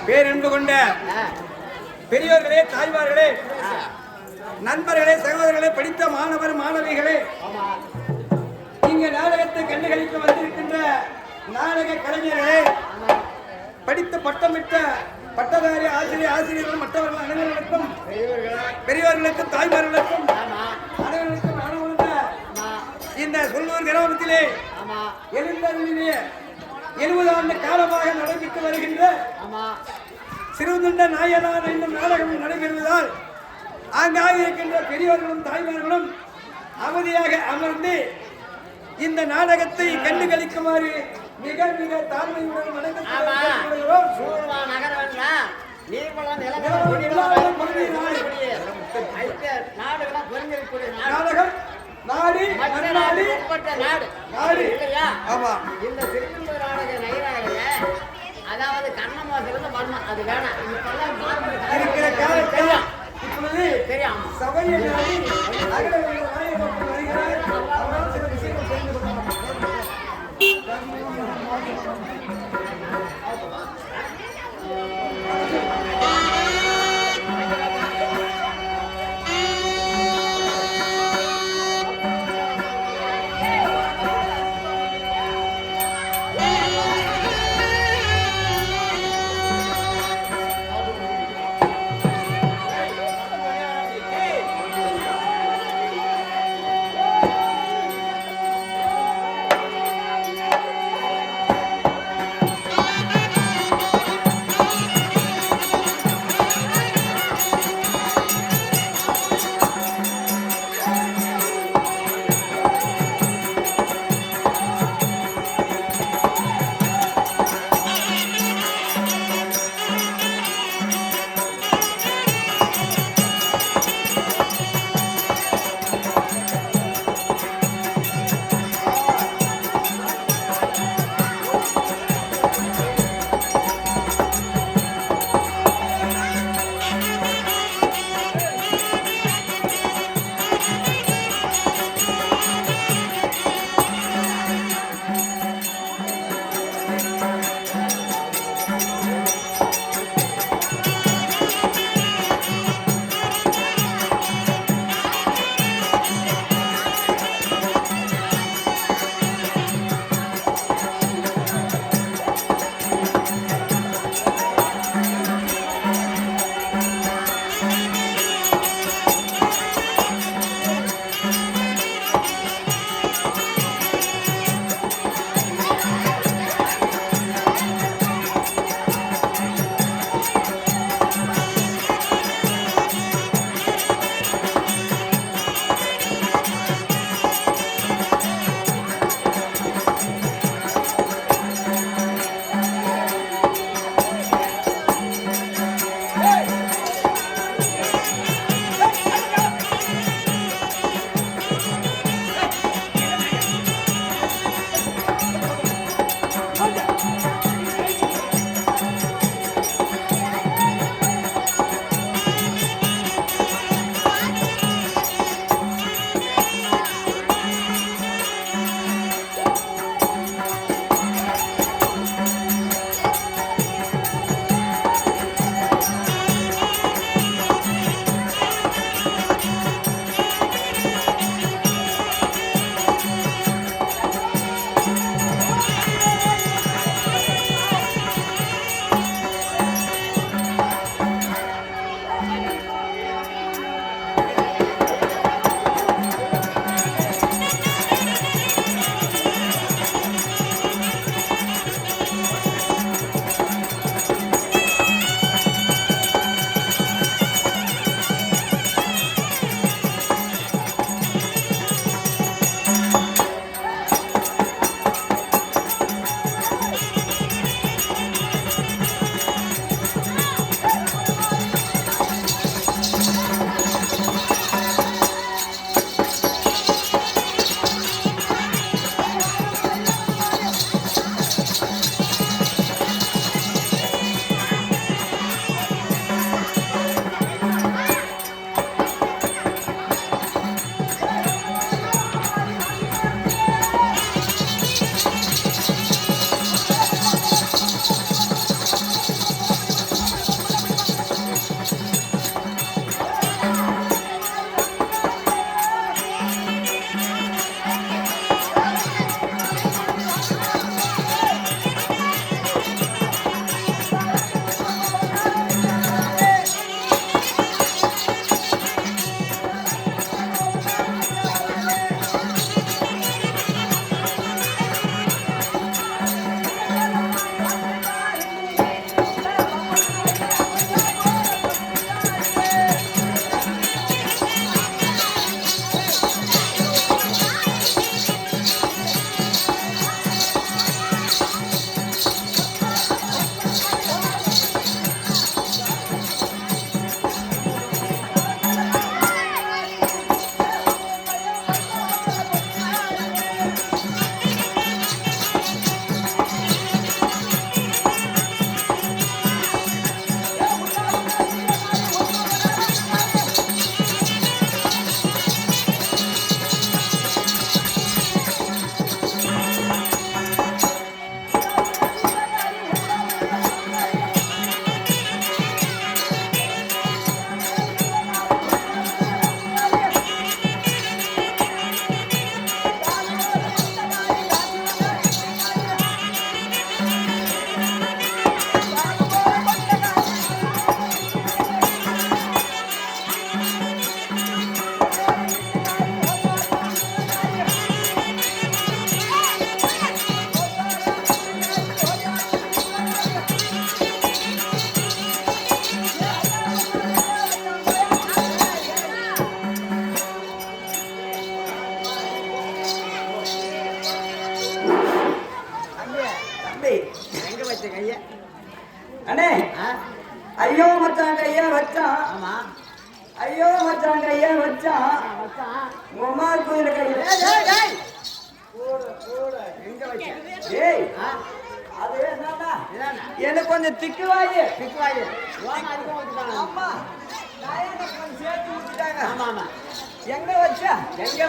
பேரன்பு கொண்ட பெரியோர்களே, தாய்மார்களே, நண்பர்களே, சகோதரர்களே, படித்த மாணவர் மாணவிகளே, இங்க நாடகத்தை கண்டுகளிக்க வந்திருக்கின்ற நாடக கலைஞர்களே, படித்த பட்டமிட்ட பட்டதாரி ஆசிரியர்கள் மற்றவர்கள் அனைவர்களுக்கும், பெரியவர்களுக்கும் தாய்மார்களுக்கும் அனைவர்களுக்கும் மனமுள்ள இந்த சொல்லூர் கிராமத்திலே எழுந்தருளிலே 70 ஆண்டு காலமாக நடைபெற்று வருகின்ற சிறுதுண்ட நாயனார் என்னும் நாடகம் நடைபெறுவதால் ஆங்காக இருக்கின்ற பெரியவர்களும் தாய்மார்களும் அமைதியாக அமர்ந்து இந்த நாடகத்தை கண்டுகளிக்குமாறு மிக மிக தாழ்மையுடன் வணங்குகிறோம். நாடகம் நாடு நாடு நாடு இல்லையா? ஆமா. இந்த திருக்குறள் நாடக நகைராக அதாவது கண்ணமாசிலிருந்து வரணும். அது வேணாம். இருக்கிற காலத்தில் இப்பொழுது தெரியும் சபையை வச்ச கைய அண்ணே ஐயோ மச்சான் கையா வச்சான். ஆமா ஐயோ மச்சான் கையா வச்சான். உமார் கோயில கையில எங்க வச்ச? ஏய் அது என்னடா எனக்கு கொஞ்சம் திக்குவாயே ஓன அதிகம் வச்சுட்டாங்க. அம்மா கொஞ்சம் சேர்த்து ஊத்திட்டாங்க. ஆமா ஆமா எங்க வச்சா ஐயோ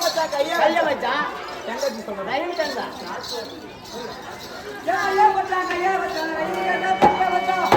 மச்சான் கையா வச்சா எங்க வச்சு சொல்ற ரயில் தந்தா ஐயோ மச்சான் கையா வச்சான். ஐயோ கையா வச்சான்.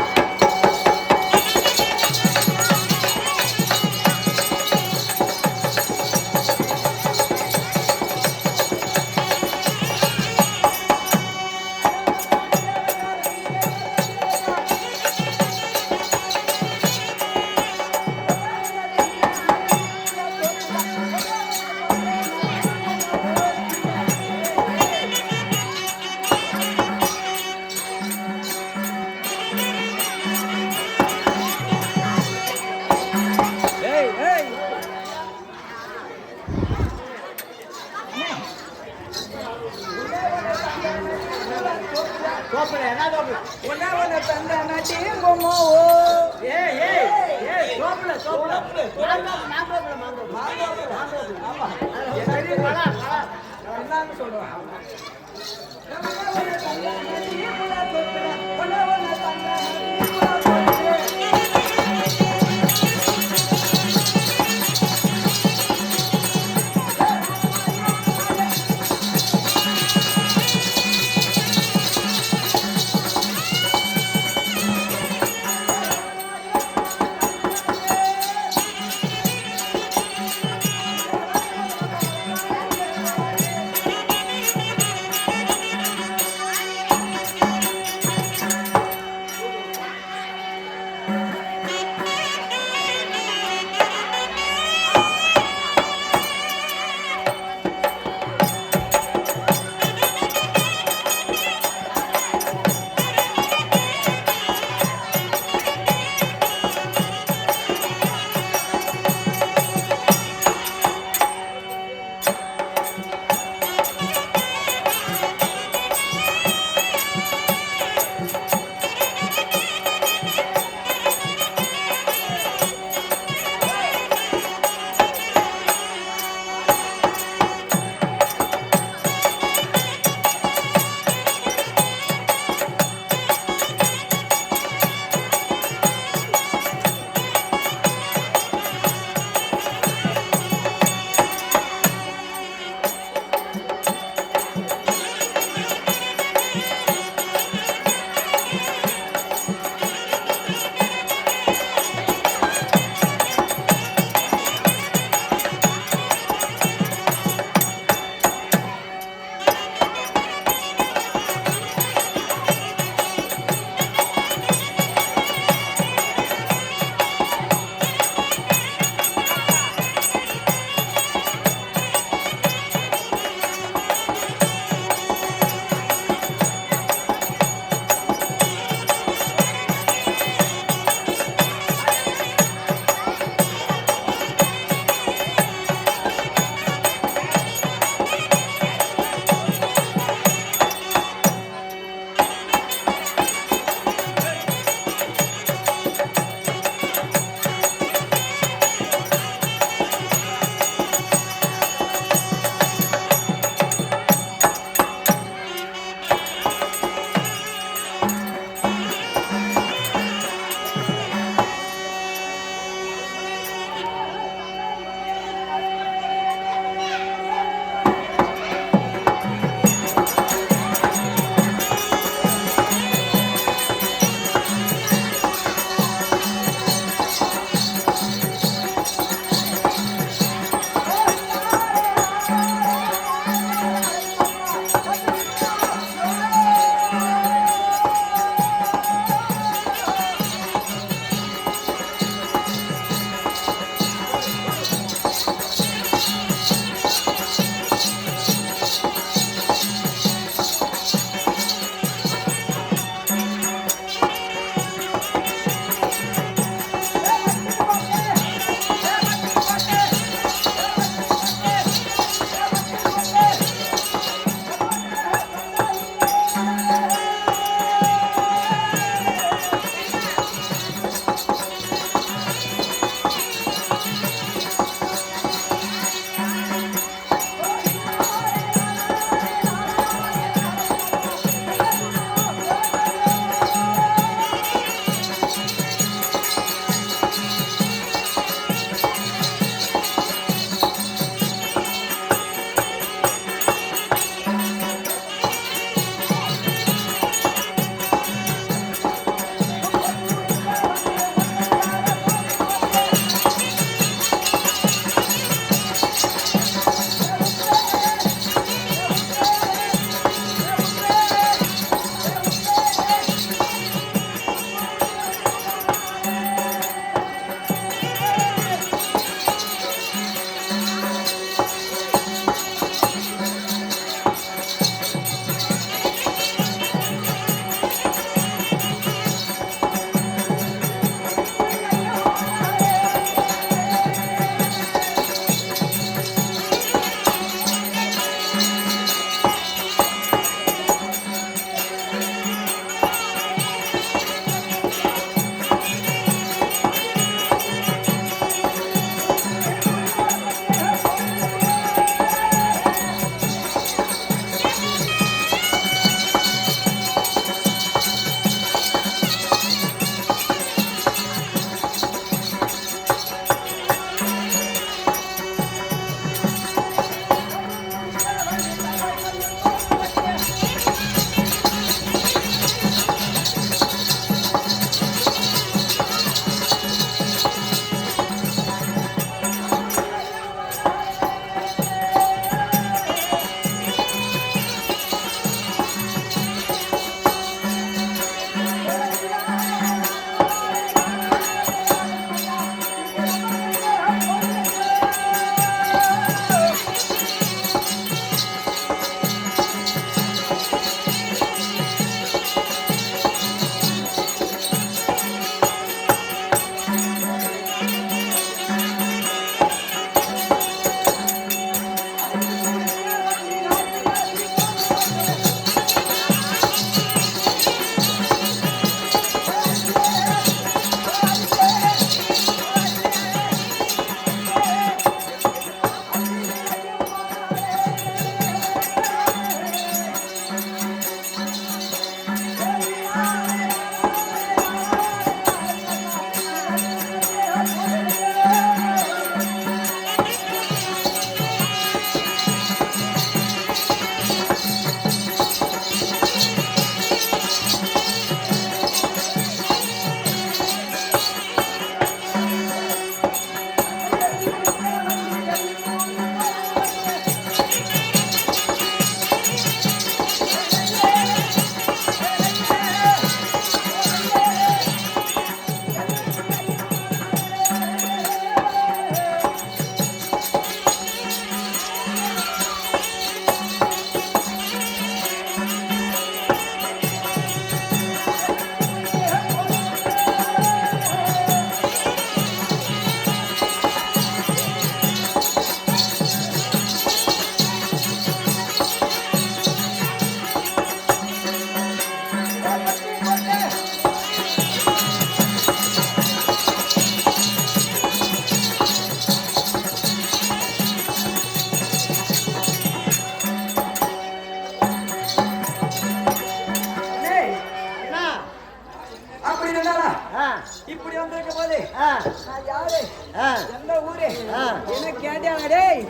இப்படி வந்திருக்க போது ஆ, நான் யாரு ஆ, எந்த ஊரு ஆ. என்ன கேட்டியாங்க டேய்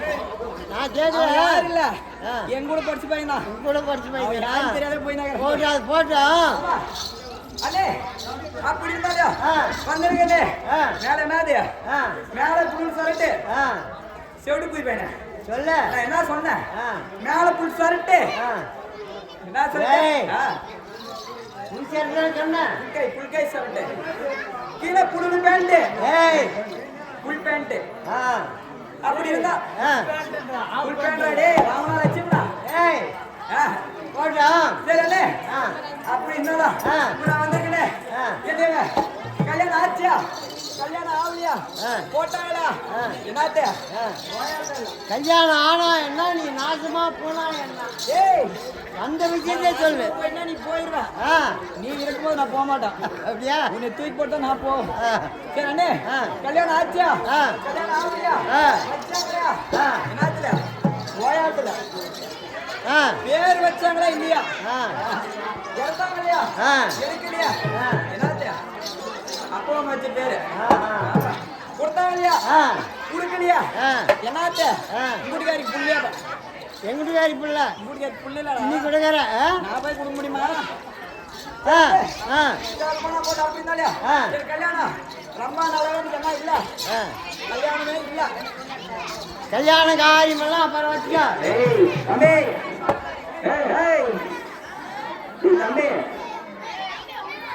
நான் அவன் கேட்கல யாரு இல்ல ஆ. என் கூட படிச்சு பையன் தான் கூட படிச்சு போய்க்கிறா யாரும் தெரியாத போய் போட்டா அது போட்டோம் அண்ணே அப்படி இருந்தாலும் ஆ. வந்திருக்கே ஆ. மேல என்னது ஆ, மேல புல் சொல்லிட்டு ஆ, செவிடு போய் பையன சொல்ல நான் என்ன சொன்னேன் ஆ, மேல புல் சொல்லிட்டு ஆ, என்ன சொல்லிட்டேன் ஏய். புதுசேரிதான் சொன்னேன் புல்கை சொல்லிட்டு கீழே புல் பேண்ட் ஏய் புல் பேண்ட் ஆ, அப்படி இருந்தா ஆ, புல் பேண்ட் டேய் ராமனா லட்சுமணா ஏய் போட்டோம் சரி அண்ணே ஆ, அப்படி இருந்தா ஆ. இப்ப நான் வந்திருக்கேனே ஆ. என்னங்க கல்யாணம் ஆச்சியா கல்யாணம் ஆகலையா ஆ. போட்டாங்களா ஆ. என்னத்த ஆ. கல்யாணம் ஆனா என்ன நீ நாசமா போனா என்ன ஏய் அந்த விஷயத்தை சொல்லு போயினா நீ போயிடுவ ஆ, நீ இருக்கும்போது நான் போக மாட்டேன் அப்படியா உன்னை தூக்கி போட்டா நான் போவேன் ஆ, சரி அண்ணே ஆ. கல்யாணம் ஆச்சியா ஆ. கல்யாணம் ஆகலையா ஆ. வச்சாங்களா ஆ. என்னாச்சுல ஓயாத்துல ஆ, பேர் வச்சாங்களா இல்லையா ஆ, இறந்தாங்க இல்லையா ஆ. எனக்கு இல்லையா ஆ. என்னாச்சு அப்பா அம்மா வச்ச பேரு ஆ, ஆ. கொடுத்தாங்க இல்லையா ஆ, கொடுக்கலையா ஆ. என்னாச்சு ஆ. கூட்டிக்காரிக்கு புள்ளியா எங்கிட்டு வேறு பிள்ளை கூட்டிக்காரி புள்ள நீ கொடுக்குற ஆ? நான் போய் கொடுக்க முடியுமா ஆ, ஆ, போனா போட்டு அப்படி இருந்தாலியா ஆ. சரி கல்யாணம் ரொம்ப நல்லவன்னு சொன்னா இல்ல ஆ. கல்யாணமே இல்ல கல்யாண காரியமெல்லாம் அப்புறம் வச்சுக்கோ தம்பி ஏய் ஏய் தம்பி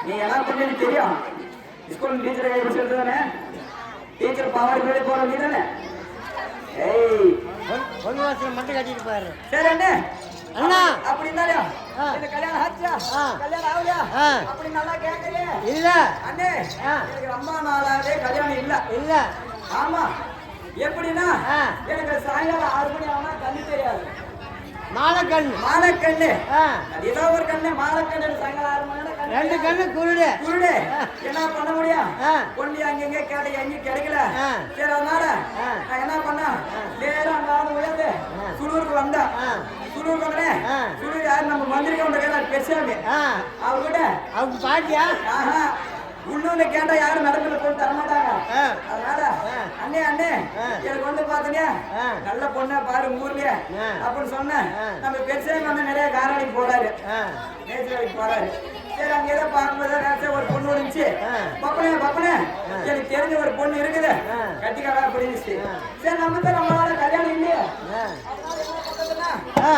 நீ என்ன பண்ணு தெரியும் ஸ்கூல் டீச்சர் கை பிடிச்சிட்டு தானே டீச்சர் பாவாடி மேலே போற நீ தானே ஏய் பொண்ணு வாசல் மட்டும் கட்டிட்டு போயிடுற சரி அண்ணே அண்ணா அப்படி இருந்தாலியா ஆ. இந்த கல்யாணம் ஆச்சா ஆ. கல்யாணம் ஆகலையா ஆ. அப்படி நல்லா கேட்கலையே இல்ல அண்ணே ஆ. எனக்கு ரொம்ப நாளாவே கல்யாணம் இல்ல இல்ல ஆமா எப்படின்னா ஆ. எனக்கு சாயங்காலம் 6 மணி ஆனா கண்ணு தெரியாது மாலைக்கண்ணு மானக்கண்ணு ஆ, அது ஏதோ ஒரு கண்ணு மானக்கண்ணு சாயங்காலம் 6 மணி நேரம் ரெண்டு கண்ணு குருடு குருடு என்ன பண்ண முடியும் ஆ. பொண்ணு அங்கங்க கேட்ட எங்கேயும் கிடைக்கல ஆ. சரி அதனால ஆ. நான் என்ன பண்ண நேரம் அங்க உயர்ந்து ஆ. சுலூருக்கு வந்தேன் ஆ. சுலூருக்கு வந்தேன் ஆ. சுலூர் யார் நம்ம மந்திரிக்க வந்த கேட்டா பெருசாமி ஆ, அவர்கிட்ட அவங்க பாட்டியா ஆஹா உள்ளூர்ல கேட்டா யாரும் நடக்கல போட்டு தரமாட்டாங்க ஆ. அதனால ஆ. அண்ணே அண்ணே ஆ. எனக்கு வந்து பாத்தீங்க ஆ. நல்ல பொண்ணா பாரு ஊர்லயே ஆ. அப்படின்னு சொன்னேன் ஆ. நம்ம பெருசாமி வந்து நிறைய காரணிக்கு போறாரு ஆ, நேச்சுரலுக்கு போறாரு சரி அங்க ஏதோ பார்க்கும்போது நேரத்தில் ஒரு பொண்ணு இருந்துச்சு ஆ. பப்பனே பப்பனே ஆ. எனக்கு தெரிஞ்ச ஒரு பொண்ணு இருக்குது ஆ. கட்டிக்காரா அப்படின்னு ஆ. சரி நம்ம தான் நம்மளால கல்யாணம் இல்லையே ஆ, அதனால என்ன பண்றதுன்னா, ஆ,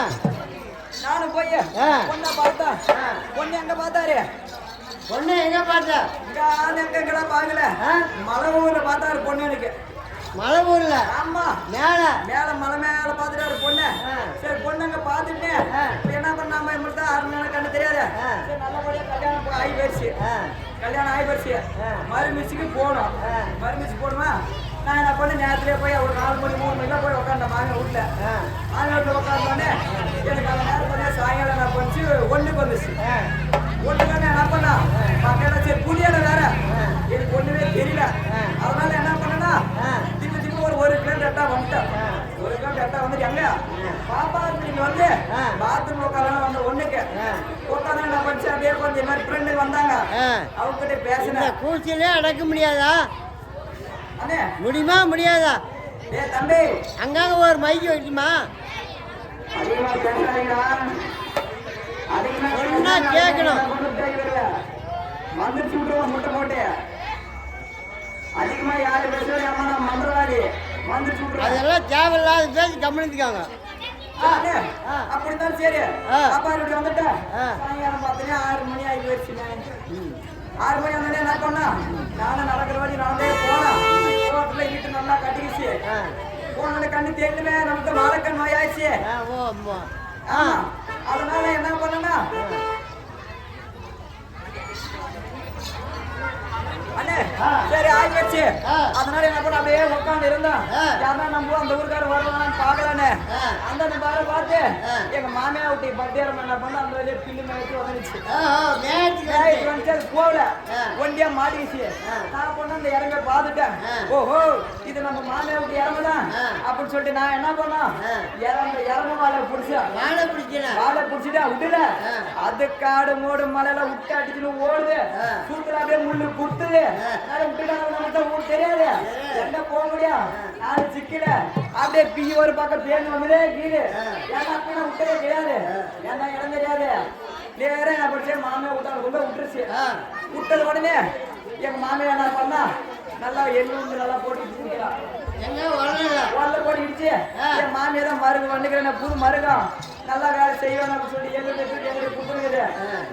நானும் போய் ஆ. பொண்ணை பார்த்தா ஆ. பொண்ணு எங்க பார்த்தாரு பொண்ணு எங்க பார்த்த இங்க ஆள் எங்கெங்கெல்லாம் பார்க்கல ஆ? மலை ஊர்ல பார்த்தாரு பொண்ணு எனக்கு மலை ஊர்ல ஆமா மேல மேல மலை மேல பார்த்துட்டாரு பொண்ணு ஆ. சரி பொண்ணு அங்க பார்த்துட்டு ஆ. இப்ப என்ன பண்ணாம இப்படி தான் 6 மணி நேரம் கண்ணு தெரியாது ஆ. சரி நல்லபடியா கல்யாணம் ஆகி போயிடுச்சு ஆ, கல்யாணம் ஆகி போயிடுச்சு ஆ. மறுமிச்சுக்கு போகணும் ஆ. மறுமிச்சு போகணுமா நான் என்ன பண்ண நேரத்திலே போய் ஒரு 4 மணி 3 மணிக்கெல்லாம் போய் உட்காந்தேன் மாங்க வீட்டுல ஆ, மாங்க வீட்டுல உட்காந்தோடனே எனக்கு அந்த நேரம் பண்ண சாயங்காலம் நான் கொஞ்சம் ஒண்ணுக்கு வந்துச்சு ஆ, ஒண்ணுக்கு என்ன பண்ணா மக்கள் சரி புளியான வேற ஆ. எனக்கு ஒண்ணுமே தெரியல ஆ. அதனால என்ன பண்ணனா ஆ. திப்பு ஒரு கிலோமீட்டர் எட்டா வந்துட்டேன் ஆ. 1 கிலோமீட்டர் எட்டா வந்துட்டு எங்க பாப்பா நீங்க வந்து ஆ. பாத்ரூம் உட்காரலாம் வந்த ஒண்ணுக்கு ஆ. உட்காந்து என்ன படிச்சு அப்படியே கொஞ்சம் இந்த மாதிரி ஃப்ரெண்டு வந்தாங்க ஆ. அவங்க கிட்ட இந்த பேசினேன் கூச்சிலே அடக்க முடியாதா அண்ணே முடியுமா முடியாதா ஏ தம்பி அங்கங்க ஒரு மைக்கு வைக்குமா அதிகமா பேசாதீங்கடா அதிகமா சொன்னா கேட்கணும். வந்துச்சு விட்டுருவோம் முட்டை போட்டு அதிகமா யாரு பேசுறது அம்மா நான் மந்திரவாதி வந்துச்சு விட்டுருவோம் அதெல்லாம் தேவையில்லாத பேசி கவனித்துக்காங்க ஆ. அப்படித்தான் சரி ஆ. பாப்பா இப்படி வந்துட்டேன் ஆ. சாயங்காலம் பார்த்தீங்கன்னா 6 மணி ஆகி போயிடுச்சுண்ணே 6 மணி வந்தோடனே என்ன பண்ணா நானும் நடக்கிற வழி நடந்தே போனேன் ரோட்டில் வீட்டு நல்லா கட்டிக்கிச்சு ஆ. போனோட கண்ணு தெரிஞ்சுமே நமக்கு வாழைக்கண் நோய் ஆயிடுச்சு ஆ, ஓ அம்மா ஆ. ஆமா. அதனால என்ன பண்ணனா அண்ணே ஆ. சரி ஆயிடுச்சு. அதனால என்ன பண்ண அப்படியே உட்காந்து இருந்தான். யாரா நம்ம அந்த ஊருக்காரர் வரலாம் பாக்கலான்னு அந்த பாரு பார்த்து எங்க மாமியா விட்டு பட்டியாரம் என்ன பண்ண அந்த வழியே பில்லு மேய்ச்சி வந்துச்சு. வந்து போகல ஒண்டியா மாட்டிக்கிச்சு. நான் பண்ண அந்த இறங்க பார்த்துட்டேன். ஓஹோ இது நம்ம மாமியா விட்டு இறங்குதான் அப்படின்னு சொல்லிட்டு நான் என்ன பண்ணோம் இறங்க வாழை பிடிச்சிட்டேன் விட்டுல அது காடு மூடு மலையில விட்டு அடிச்சுன்னு ஓடுது. சூத்துல அப்படியே முள்ளு குத்துது. விட்டுட்டாங்க ஊர் தெரியாது எங்க போக முடியும். நாலு சிக்கல அப்படியே பீ ஒரு பக்கம் பேருந்து வந்ததே கீழே ஏன்னா விட்டதே கிடையாது. ஏன்னா இடம் தெரியாது. நேரம் என்ன படிச்சு மாமியா விட்டாங்க ரொம்ப விட்டுருச்சு. விட்டது உடனே எங்க மாமியா என்ன பண்ணா நல்லா எள்ளு வந்து நல்லா போட்டு போட்டு இடிச்சு என் மாமியா தான் மருகு வந்துக்கிறேன் புது மருகம் நல்லா வேலை செய்வேன் அப்படின்னு சொல்லி எங்களுக்கு கொடுத்துருக்குது.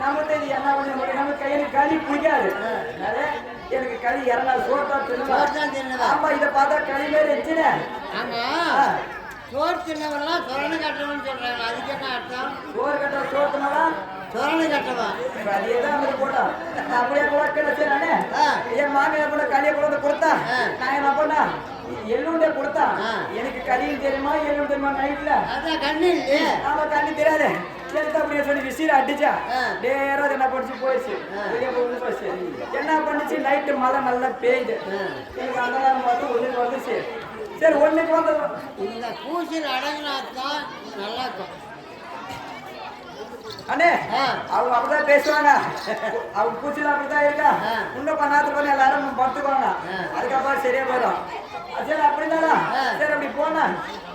நமக்கு இது என்ன பண்ண முடியும். நம்ம கையில களி பிடிக்காது. எனக்கு களி இறங்காது சோட்டா தின்னு. ஆமா இதை பார்த்தா களி மாதிரி வச்சுனேன். சோறு தின்னவெல்லாம் சொரணை கட்டணும்னு சொல்றாங்க. அதுக்கு என்ன அர்த்தம்? சோறு கட்ட சோத்துனாலா சொரணை கட்டவா அதேதான் வந்து போட்டா அப்படியே கூட கிடைச்சானே. என் மாமியார் கூட களியை கூட வந்து கொடுத்தா நான் என்ன பண்ணா எள்ளுண்டே கொடுத்தா எனக்கு களியும் தெரியுமா எள்ளும் தெரியுமா நைட்ல கண்ணு ஆமா கண்ணு தெரியாது. அப்படியே சொல்லி விசிற அடிச்சா நேரம் என்ன படிச்சு போயிடுச்சு. வெளியே போயிடுச்சு. என்ன பண்ணிச்சு நைட்டு மழை நல்லா பெய்யுது. எனக்கு அந்த நேரம் பார்த்து ஒண்ணுக்கு வந்துச்சு. சரி ஒண்ணுக்கு வந்தது இந்த பூசில் அடங்கினாத்தான் நல்லா இருக்கும். அண்ணே அவங்க அப்படிதான் பேசுவாங்க. அவங்க பூச்சில அப்படிதான் இருக்கா. இன்னும் பண்ணாத்து பண்ணி எல்லாரும் படுத்துக்குவாங்க. அதுக்கப்புறம் சரியா போயிடும். சரி அப்படின்னா சரி அப்படி போனா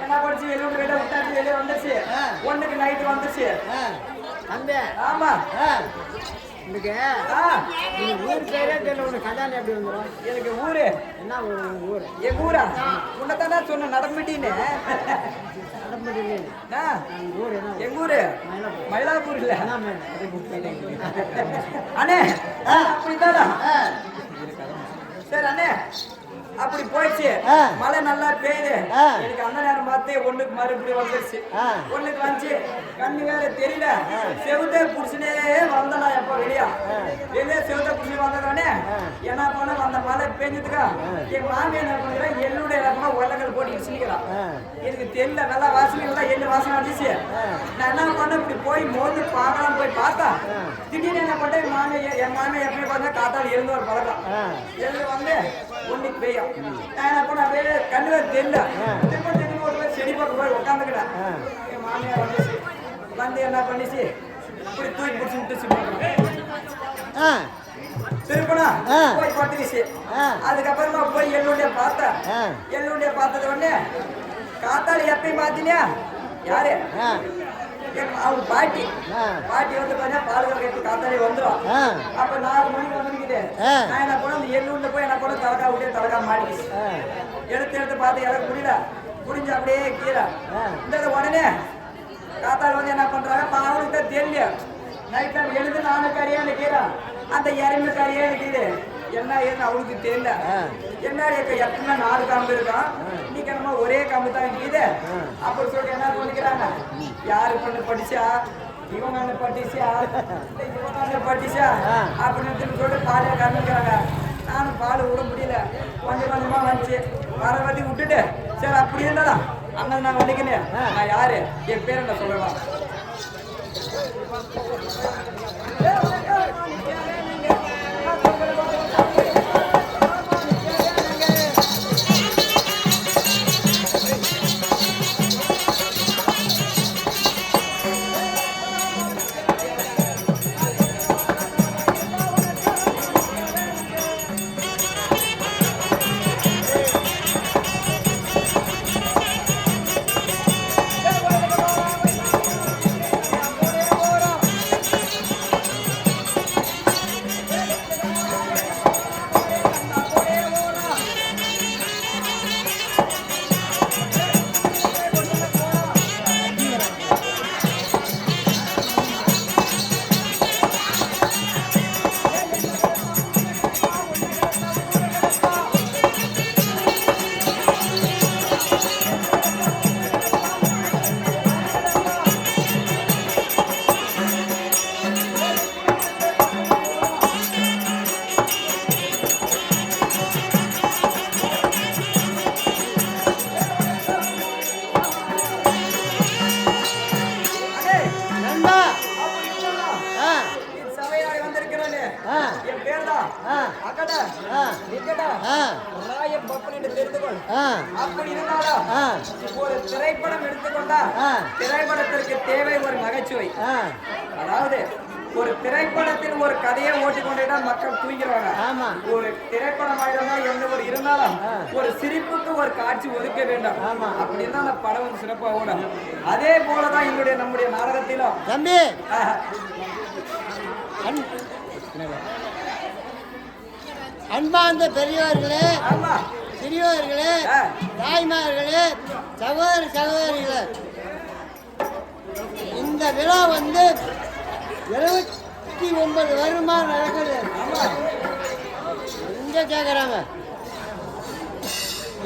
என்ன படிச்சு வெளியே வெளியே விட்டாச்சு. வெளியே வந்துச்சு. ஒண்ணுக்கு நைட்டு வந்துச்சு. ஆமா எனக்கு ஊர் பேரே தெரியல. உனக்கு கல்யாணம் எப்படி வந்துடும்? எனக்கு ஊரு என்ன ஊர்? எங்க ஊரா உன்னதானே சொன்ன நடம்பிட்டின்னு. எங்க ஊரு மயிலாப்பூர் இல்ல அண்ணே அப்படித்தானா. சரி அண்ணே அப்படி போயிடுச்சு. மழை நல்லா பெய்யுது. எனக்கு அந்த நேரம் பார்த்து ஒண்ணுக்கு மறுபடியும் வந்துருச்சு. ஒண்ணுக்கு வந்துச்சு. கண்ணு வேற தெரியல. செவுத்தே புடிச்சுனே வந்தனா எப்ப வெளியே செவுத்த புடிச்சு வந்ததானே என்ன பண்ண அந்த மழை பெஞ்சதுக்கா என் மாமியா என்ன பண்ணுறேன் எள்ளுடைய ரகமா உலகங்கள் போட்டு இடிச்சுக்கிறான். எனக்கு தெரியல நல்லா வாசனை எள்ளு வாசனை அடிச்சு. நான் என்ன பண்ண இப்படி போய் மோந்து பார்க்கலாம் போய் பார்த்தா திடீர்னு என்ன பண்ணேன் என் மாமியா எப்பவுமே பார்த்தா காத்தால் எழுந்து ஒரு பழக்கம் எழுந்து வந்து ஒன்றுக்கு பெய்யும். நான் என்ன பண்ண அப்படியே கண்ணுல தெரியல. திரும்ப திரும்ப ஒரு செடி பக்கம் போய் உட்காந்துக்கிறேன். என் மாமியார் வந்துச்சு. வந்து என்ன பண்ணிச்சு இப்படி தூக்கி பிடிச்சி விட்டுச்சு. திருப்பனா போய் பட்டுக்குச்சு. அதுக்கப்புறமா போய் எள்ளுடைய பார்த்தேன். எள்ளுடைய பார்த்தது உடனே காத்தால எப்பயும் பார்த்தீங்க யாரு அவங்க பாட்டி வந்து பாத்தீங்கன்னா பாலுகள் கட்டி காத்தாலே வந்துடும். அப்ப 4 மணிக்கு வந்துருக்குது. நான் என்ன பண்ண அந்த எள்ளுள்ள போய் என்ன பண்ண தலக்கா விட்டே தலக்கா மாட்டிக்கிச்சு. எடுத்து பார்த்து எனக்கு முடியல. முடிஞ்சு அப்படியே கீரை இந்த உடனே காத்தால வந்து என்ன பண்றாங்க அவனுக்கு தான் தெரியல. நைட்ல எழுந்து நானும் கறியான கீரை அந்த இறமை கறியான கீரை என்ன ஏன்னு அவனுக்கு தெரியல. என்ன எப்பவுமே 4 காம்பு இருக்கும். இன்னைக்கு நம்ம ஒரே காம்பு தான் இருக்குது அப்படின்னு சொல்லிட்டு என்ன பண்ணிக்கிறாங்க யாரு பொண்ணு படிச்சா இவங்க என்ன படிச்சா இவங்க என்ன படிச்சா அப்படின்னு சொல்லிட்டு பாலையை காமிக்கிறாங்க. நானும் பால் விட முடியல. கொஞ்சம் கொஞ்சமா வந்துச்சு. வர வண்டி விட்டுட்டு சரி அப்படி இருந்தாலும் அண்ணன் நான் வந்துக்கினேன். நான் யாரு என் பேர் என்ன சொல்லலாம். என் பேர் தான் அகட நிகட ராயன் பப்பன் என்று தெரிந்து கொள். அப்படி இருந்தாலும் ஒரு திரைப்படம் எடுத்துக்கொண்டா திரைப்படத்திற்கு தேவை ஒரு நகைச்சுவை. அதாவது ஒரு திரைப்படத்தில் ஒரு கதையை ஓட்டிக்கொண்டேதான் மக்கள் தூங்கிடுவாங்க. ஒரு திரைப்படம் ஆயிரம் எந்த ஒரு இருந்தாலும் ஒரு சிரிப்புக்கு ஒரு காட்சி ஒதுக்க வேண்டும். அப்படின்னு அந்த படம் வந்து சிறப்பாக ஓடும். அதே போலதான் எங்களுடைய நம்முடைய நாடகத்திலும் தம்பி அன்பார்ந்த பெரியவர்களே, சிறியவர்களே, தாய்மார்களே, சகோதர சகோதரிகளே, இந்த விழா வந்து 79 வருமா நடக்குது. இங்க கேட்குறாங்க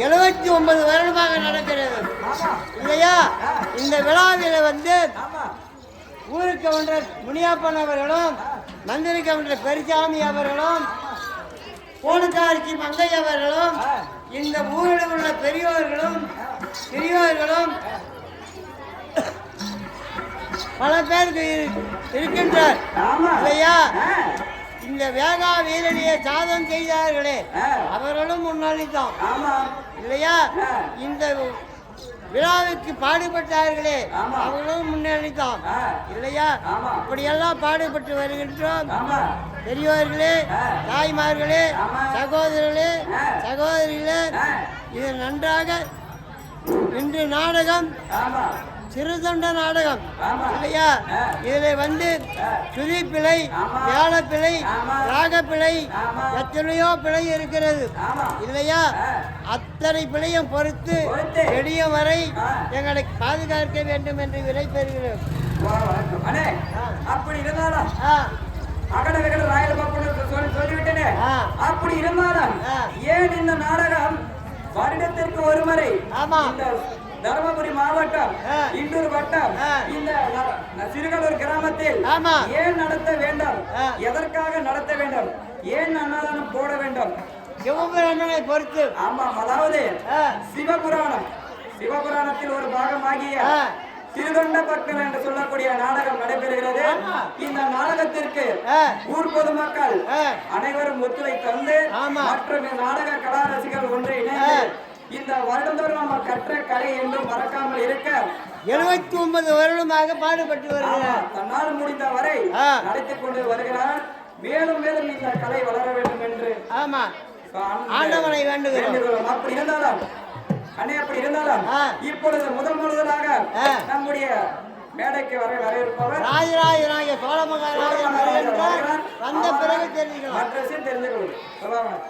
79 வருடமாக நடக்கிறது இல்லையா? இந்த விழாவில் வந்து ஊருக்கு கவுண்டர் முனியாப்பன் அவர்களும், மந்திரி கவுண்டர் பெரிசாமி அவர்களும், போலக்காட்சி மங்கை அவர்களும், இந்த ஊரில் உள்ள பெரியோர்களும் சிறியோர்களும் பல பேருக்கு இருக்கின்றார் இல்லையா? இந்த வேகா வீரடியை சாதம் செய்தார்களே அவர்களும் முன்னாளித்தான் இல்லையா? இந்த விழாவுக்கு பாடுபட்டார்களே அவர்களும் முன்னணித்தான் இல்லையா? இப்படியெல்லாம் பாடுபட்டு வருகின்றோம். பெரியவர்களே, தாய்மார்களே, சகோதரர்களே, சகோதரிகளே, இது நன்றாக இன்று நாடகம் சிறுதொண்ட நாடகம் இல்லையா? இதில் வந்து சுதிப்பிழை, வேளப்பிழை, ராகப்பிழை, எத்தனையோ பிழை இருக்கிறது இல்லையா? அத்தனை பிழையும் பொறுத்து எளிய வரை எங்களை பாதுகாக்க வேண்டும் என்று விடை பெறுகிறோம். அப்படி இருந்தாலும் சொல்லிவிட்டேனே, அப்படி இருந்தாலும் ஏன் இந்த நாடகம் வருடத்திற்கு ஒரு முறை தருமபுரி மாவட்டம் இண்டூர் வட்டம் இந்த சிறுகலூர் கிராமத்தில் ஏன் நடத்த வேண்டும், எதற்காக நடத்த வேண்டும், ஏன் அன்னதானம் போட வேண்டும்? சிவபுராணனை பொறுத்து. ஆமாம், அதாவது சிவபுராணத்தில் ஒரு பாகமாகிய திருதொண்டப்பட்டம் என்று சொல்லக்கூடிய நாடகம் நடைபெறுகிறது. இந்த நாடகத்திற்கு ஊர் பொதுமக்கள் அனைவரும் ஒத்துழைப்பு தந்து மற்றும் நாடக கலா ரசிகர்கள் ஒன்றை இணைந்து இந்த வருடந்தோறும் நம்ம கற்ற கலை என்றும் மறக்காமல் இருக்க 79 வருடமாக பாடுபட்டு வருகிறார். தன்னால் முடிந்த வரை நடத்திக் கொண்டு வருகிறார். மேலும் மேலும் இந்த கலை வளர வேண்டும் என்று ஆண்டவனை வேண்டுகிறோம். அப்படி இருந்தாலும் இப்பொழுது முதலாக நம்முடைய மேடைக்கு வரவேற்பவர் ராஜராஜ சோழ மகாராஜன் வந்த பிறகு தெரிஞ்சுக்கலாம். மற்ற விஷயம் தெரிந்து கொள்ளுங்கள்.